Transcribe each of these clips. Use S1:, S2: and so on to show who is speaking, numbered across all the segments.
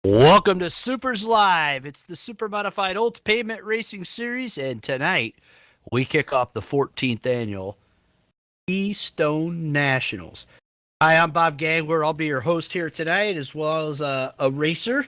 S1: Welcome to Supers Live. It's the Supermodified Ultimate Pavement Racing Series, and tonight we kick off the 14th Annual Keystone Nationals. Hi, I'm Bob Gangler. I'll be your host here tonight, as well as a racer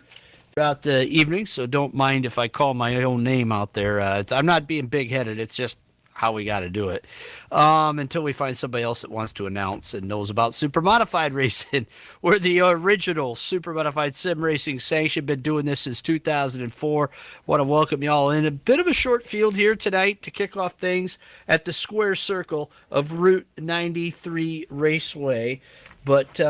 S1: throughout the evening, so don't mind if I call my own name out there. I'm not being big-headed. It's just how we got to do it until we find somebody else that wants to announce and knows about Supermodified racing. We're the original Supermodified sim racing sanction. Been doing this since 2004. Want to welcome y'all in a bit of a short field here tonight to kick off things at the square circle of Route 93 Raceway. But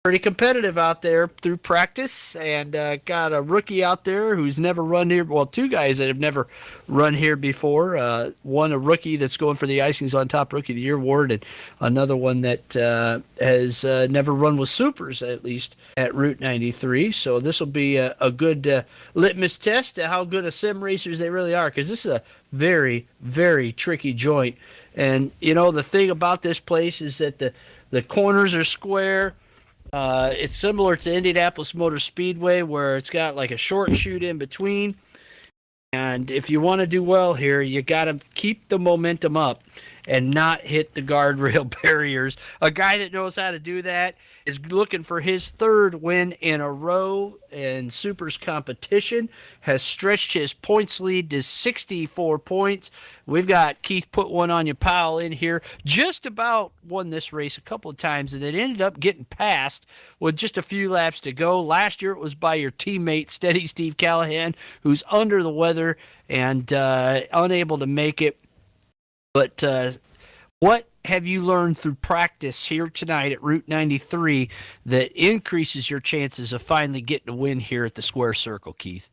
S1: pretty competitive out there through practice, and got a rookie out there who's never run here. Well, two guys that have never run here before. One, a rookie that's going for the Icings on Top Rookie of the Year award, and another one that has never run with Supers, at least at Route 93. So this will be a good litmus test to how good of sim racers they really are, because this is a very, very tricky joint. And, you know, the thing about this place is that the corners are square. It's similar to Indianapolis Motor Speedway, where it's got like a short chute in between. And if you want to do well here, you got to keep the momentum up and not hit the guardrail barriers. A guy that knows how to do that is looking for his third win in a row in Supers competition, has stretched his points lead to 64 points. We've got Keith Put One on You Powell in here. Just about won this race a couple of times, and it ended up getting passed with just a few laps to go. Last year it was by your teammate, Steady Steve Callahan, who's under the weather and unable to make it. But what have you learned through practice here tonight at Route 93 that increases your chances of finally getting a win here at the square circle, Keith?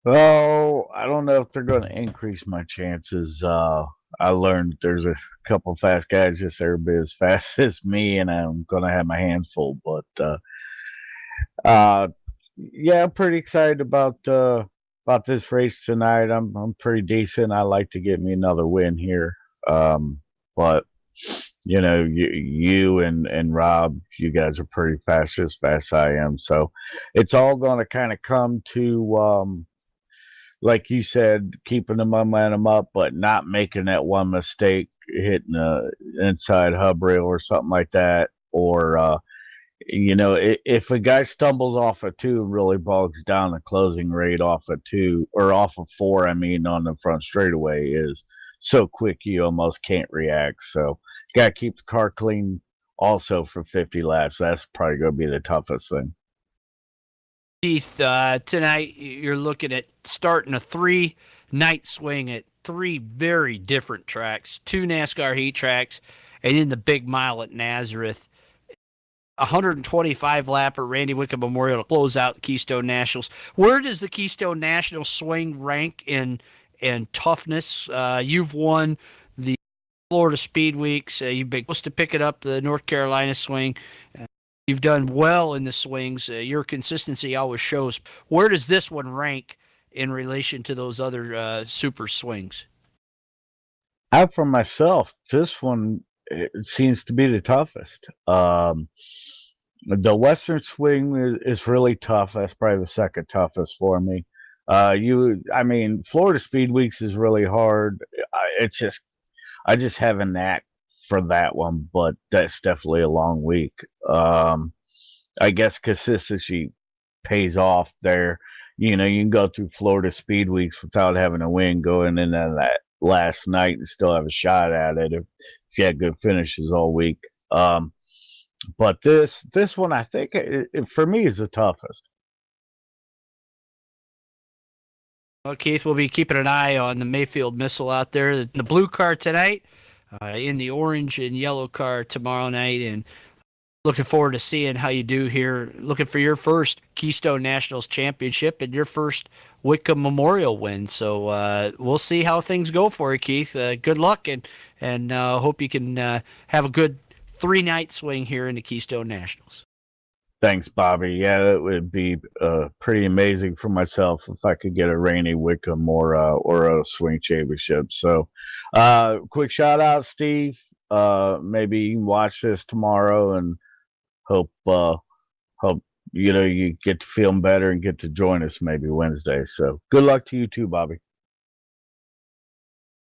S2: Well, I don't know if they're going to increase my chances. I learned there's a couple fast guys just everybody as fast as me, and I'm going to have my hands full. But uh, yeah, I'm pretty excited about this race tonight. I'm pretty decent. I like to get me another win here. But you know, you and Rob, you guys are pretty fast, as fast as I am. So it's all going to kind of come to like you said, keeping the momentum up, but not making that one mistake, hitting a inside hub rail or something like that, or you know, if a guy stumbles off a two and really bogs down, the closing rate off a two or off a four, I mean, on the front straightaway is so quick you almost can't react. So, got to keep the car clean also for 50 laps. That's probably going to be the toughest thing.
S1: Keith, tonight you're looking at starting a 3-night swing at three very different tracks, two NASCAR heat tracks, and then the big mile at Nazareth. 125 lapper Randy Wickham Memorial to close out the Keystone Nationals. Where does the Keystone National swing rank in toughness? You've won the Florida Speed Weeks. You've been close to picking up the North Carolina swing. You've done well in the swings. Your consistency always shows. Where does this one rank in relation to those other super swings?
S2: Out for myself, this one it seems to be the toughest. The Western swing is really tough. That's probably the second toughest for me. I mean, Florida Speed Weeks is really hard. I just have a knack for that one, but that's definitely a long week. I guess consistency pays off there. You know, you can go through Florida Speed Weeks without having a win going into that last night and still have a shot at it if you had good finishes all week. But this one, I think, for me, is the toughest.
S1: Well, Keith, we'll be keeping an eye on the Mayfield missile out there. The blue car tonight, in the orange and yellow car tomorrow night, and looking forward to seeing how you do here. Looking for your first Keystone Nationals championship and your first Wickham Memorial win. So we'll see how things go for you, Keith. Good luck, and hope you can have a good 3-night swing here in the Keystone Nationals.
S2: Thanks, Bobby. Yeah, it would be pretty amazing for myself if I could get a Rainy Wickham or a swing championship. So, quick shout out, Steve. Maybe you can watch this tomorrow, and hope you get to feeling better and get to join us maybe Wednesday. So good luck to you too, Bobby.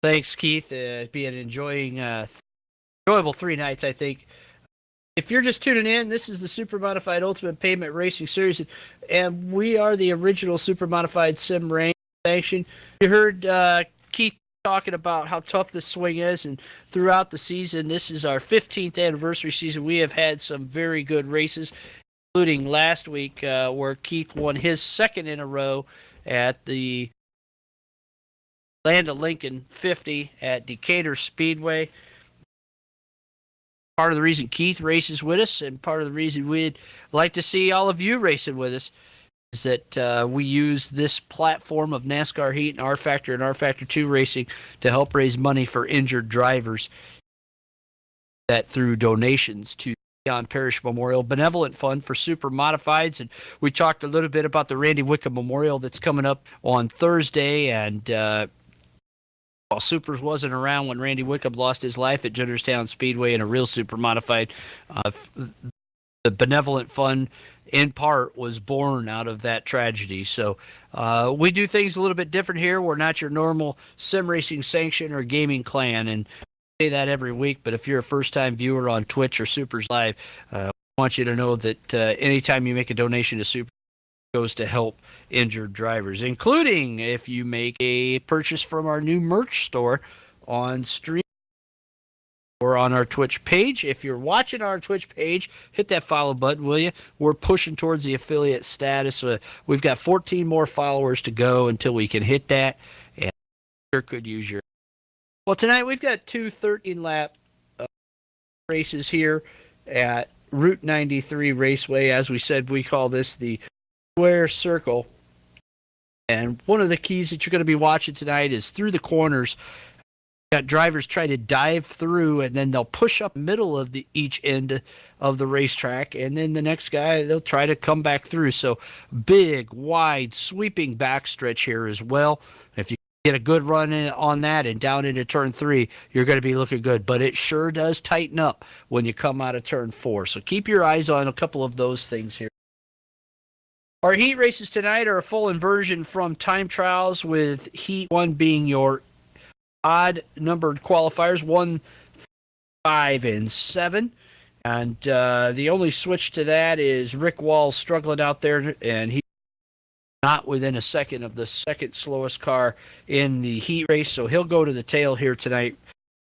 S1: Thanks, Keith. Be an enjoyable 3 nights, I think. If you're just tuning in, this is the Supermodified Ultimate Pavement Racing Series, and we are the original Supermodified Sim Rain sanction. You heard Keith talking about how tough this swing is, and throughout the season, this is our 15th anniversary season. We have had some very good races, including last week where Keith won his second in a row at the Land of Lincoln 50 at Decatur Speedway. Part of the reason Keith races with us, and part of the reason we'd like to see all of you racing with us, is that we use this platform of NASCAR Heat and R Factor 2 racing to help raise money for injured drivers. That through donations to John Parrish Memorial Benevolent Fund for Supermodifieds. And we talked a little bit about the Randy Wickham Memorial that's coming up on Thursday. And while SUPRS wasn't around when Randy Wickham lost his life at Jennerstown Speedway in a real Supermodified, the Benevolent Fund, in part, was born out of that tragedy. So we do things a little bit different here. We're not your normal sim racing sanction or gaming clan, and I say that every week. But if you're a first-time viewer on Twitch or SUPRS Live, I want you to know that anytime you make a donation to SUPRS, it goes to help injured drivers, including if you make a purchase from our new merch store on stream or on our Twitch page. If you're watching our Twitch page, hit that follow button, will you? We're pushing towards the affiliate status. We've got 14 more followers to go until we can hit that, and sure could use your. Well, tonight we've got two 13-lap races here at Route 93 Raceway. As we said, we call this the Square Circle. And one of the keys that you're going to be watching tonight is through the corners. Got drivers try to dive through, and then they'll push up middle of each end of the racetrack, and then the next guy, they'll try to come back through. So big, wide, sweeping backstretch here as well. If you get a good run on that and down into turn 3, you're going to be looking good. But it sure does tighten up when you come out of turn 4. So keep your eyes on a couple of those things here. Our heat races tonight are a full inversion from time trials, with heat 1 being your odd numbered qualifiers, 1, 5, and 7. And the only switch to that is Rick Wall struggling out there, and he's not within a second of the second slowest car in the heat race, so he'll go to the tail here tonight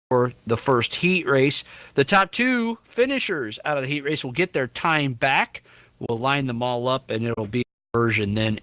S1: for the first heat race. The top 2 finishers out of the heat race will get their time back. We'll line them all up, and it'll be a version then